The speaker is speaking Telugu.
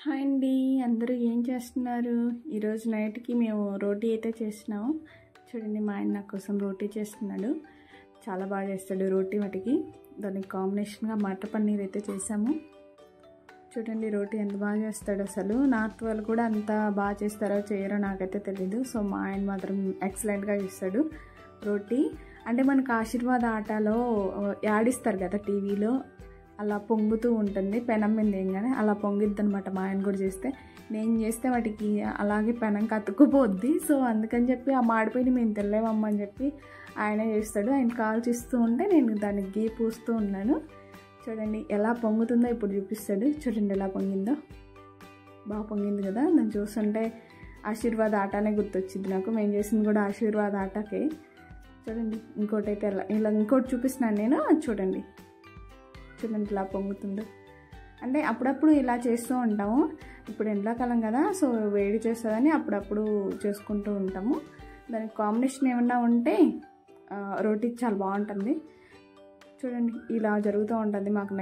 హాయ్ అండి, అందరూ ఏం చేస్తున్నారు? ఈరోజు నైట్కి మేము రోటీ అయితే చేస్తున్నాము. చూడండి, మా ఆయన నా కోసం రోటీ చేస్తున్నాడు. చాలా బాగా చేస్తాడు రోటీ. వాటికి దానికి కాంబినేషన్గా మటర్ పన్నీర్ అయితే చేసాము. చూడండి రోటీ ఎంత బాగా చేస్తాడు. అసలు నార్త్ వాళ్ళు కూడా అంత బాగా చేస్తారో చేయరో నాకైతే తెలీదు. సో మా ఆయన మాత్రం ఎక్సలెంట్గా చేస్తాడు రోటీ. అంటే మనకు ఆశీర్వాద్ ఆటలో యాడిస్తారు కదా టీవీలో, అలా పొంగుతూ ఉంటుంది పెనం మీద ఏంగానే, అలా పొంగిద్ది అనమాట. మా ఆయన కూడా చేస్తే, నేను చేస్తే వాటికి అలాగే పెనం కతుక్కుపోద్ది. సో అందుకని చెప్పి ఆ మాడిపోయి మేము తెల్లేమమ్మని చెప్పి ఆయనే చేస్తాడు. ఆయన కాల్చిస్తూ ఉంటే నేను దానికి గీ పూస్తూ ఉన్నాను. చూడండి ఎలా పొంగుతుందో ఇప్పుడు చూపిస్తాడు. చూడండి ఎలా పొంగిందో, బాగా పొంగింది కదా. నేను చూస్తుంటే ఆశీర్వాద్ ఆటనే గుర్తొచ్చింది నాకు. మేము చేసింది కూడా ఆశీర్వాద్ ఆటకే. చూడండి ఇంకోటి అయితే ఇలా ఇంకోటి చూపిస్తున్నాను నేను. చూడండి చూడండి ఇలా పొంగుతుందో. అంటే అప్పుడప్పుడు ఇలా చేస్తూ ఉంటాము. ఇప్పుడు ఎండాకాలం కదా, సో వేడి చేస్తుందని అప్పుడప్పుడు చేసుకుంటూ ఉంటాము. దానికి కాంబినేషన్ ఏమన్నా ఉంటే రోటీకి చాలా బాగుంటుంది. చూడండి ఇలా జరుగుతూ ఉంటుంది మాకు.